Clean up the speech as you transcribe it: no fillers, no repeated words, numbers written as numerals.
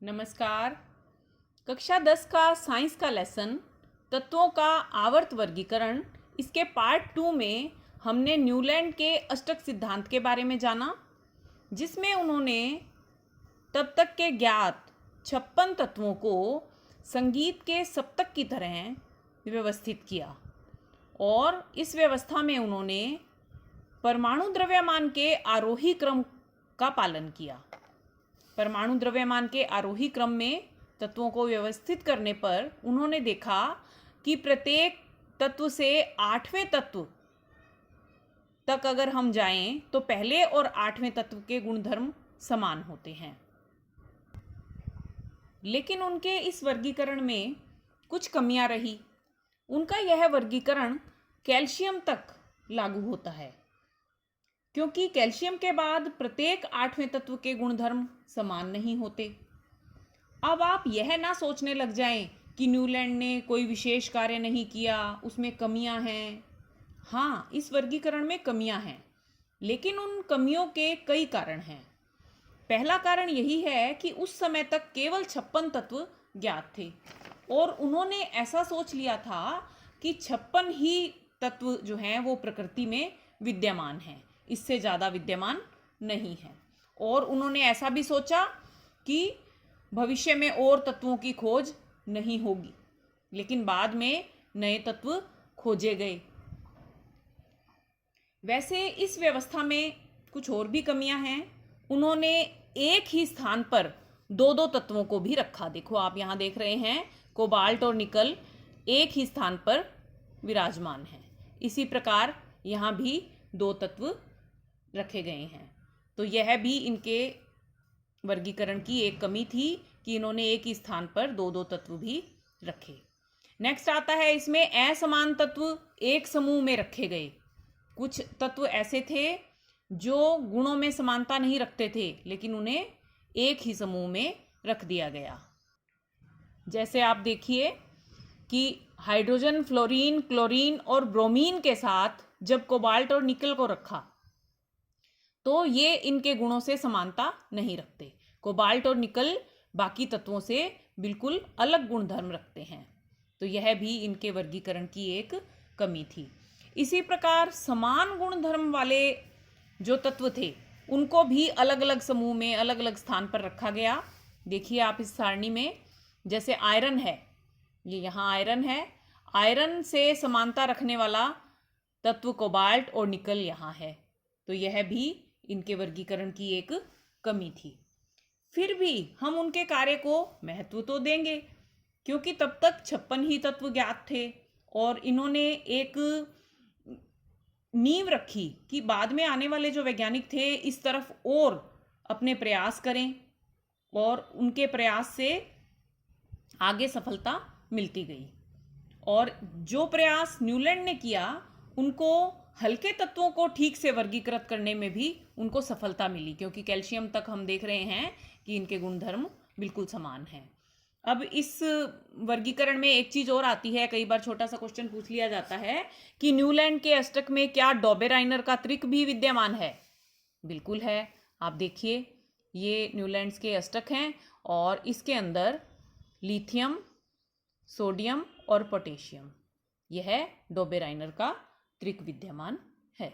नमस्कार। कक्षा 10 का साइंस का लेसन तत्वों का आवर्त वर्गीकरण, इसके पार्ट 2 में हमने न्यूलैंड के अष्टक सिद्धांत के बारे में जाना, जिसमें उन्होंने तब तक के ज्ञात 56 तत्वों को संगीत के सप्तक की तरह व्यवस्थित किया और इस व्यवस्था में उन्होंने परमाणु द्रव्यमान के आरोही क्रम का पालन किया। परमाणु द्रव्यमान के आरोही क्रम में तत्वों को व्यवस्थित करने पर उन्होंने देखा कि प्रत्येक तत्व से 8वें तत्व तक अगर हम जाएं तो पहले और 8वें तत्व के गुणधर्म समान होते हैं। लेकिन उनके इस वर्गीकरण में कुछ कमियां रही। उनका यह वर्गीकरण कैल्शियम तक लागू होता है, क्योंकि कैल्शियम के बाद प्रत्येक 8वें तत्व के गुणधर्म समान नहीं होते। अब आप यह ना सोचने लग जाएं कि न्यूलैंड ने कोई विशेष कार्य नहीं किया, उसमें कमियां हैं। हाँ, इस वर्गीकरण में कमियां हैं, लेकिन उन कमियों के कई कारण हैं। पहला कारण यही है कि उस समय तक केवल 56 तत्व ज्ञात थे और उन्होंने ऐसा सोच लिया था कि 56 ही तत्व जो हैं वो प्रकृति में विद्यमान हैं, इससे ज़्यादा विद्यमान नहीं है। और उन्होंने ऐसा भी सोचा कि भविष्य में और तत्वों की खोज नहीं होगी, लेकिन बाद में नए तत्व खोजे गए। वैसे इस व्यवस्था में कुछ और भी कमियां हैं। उन्होंने एक ही स्थान पर दो दो तत्वों को भी रखा। देखो, आप यहाँ देख रहे हैं कोबाल्ट और निकल एक ही स्थान पर विराजमान हैं। इसी प्रकार यहाँ भी दो तत्व रखे गए हैं। तो यह भी इनके वर्गीकरण की एक कमी थी कि इन्होंने एक ही स्थान पर दो दो तत्व भी रखे। नेक्स्ट आता है, इसमें असमान तत्व एक समूह में रखे गए। कुछ तत्व ऐसे थे जो गुणों में समानता नहीं रखते थे, लेकिन उन्हें एक ही समूह में रख दिया गया। जैसे आप देखिए कि हाइड्रोजन, फ्लोरीन, क्लोरीन और ब्रोमीन के साथ जब कोबाल्ट और निकल को रखा तो ये इनके गुणों से समानता नहीं रखते। कोबाल्ट और निकल बाकी तत्वों से बिल्कुल अलग गुणधर्म रखते हैं। तो यह भी इनके वर्गीकरण की एक कमी थी। इसी प्रकार समान गुणधर्म वाले जो तत्व थे उनको भी अलग अलग समूह में अलग अलग स्थान पर रखा गया। देखिए आप इस सारणी में, जैसे आयरन है, ये यहाँ आयरन है। आयरन से समानता रखने वाला तत्व कोबाल्ट और निकल यहाँ है। तो यह भी इनके वर्गीकरण की एक कमी थी। फिर भी हम उनके कार्य को महत्व तो देंगे, क्योंकि तब तक 56 ही तत्व ज्ञात थे और इन्होंने एक नींव रखी कि बाद में आने वाले जो वैज्ञानिक थे इस तरफ और अपने प्रयास करें, और उनके प्रयास से आगे सफलता मिलती गई। और जो प्रयास न्यूलैंड ने किया, उनको हल्के तत्वों को ठीक से वर्गीकृत करने में भी उनको सफलता मिली, क्योंकि कैल्शियम तक हम देख रहे हैं कि इनके गुणधर्म बिल्कुल समान हैं। अब इस वर्गीकरण में एक चीज और आती है, कई बार छोटा सा क्वेश्चन पूछ लिया जाता है कि न्यूलैंड के अष्टक में क्या डॉबेराइनर का त्रिक भी विद्यमान है? बिल्कुल है। आप देखिए, ये न्यूलैंड्स के अष्टक हैं और इसके अंदर लिथियम, सोडियम और पोटेशियम, यह डॉबेराइनर का त्रिक विद्यमान है।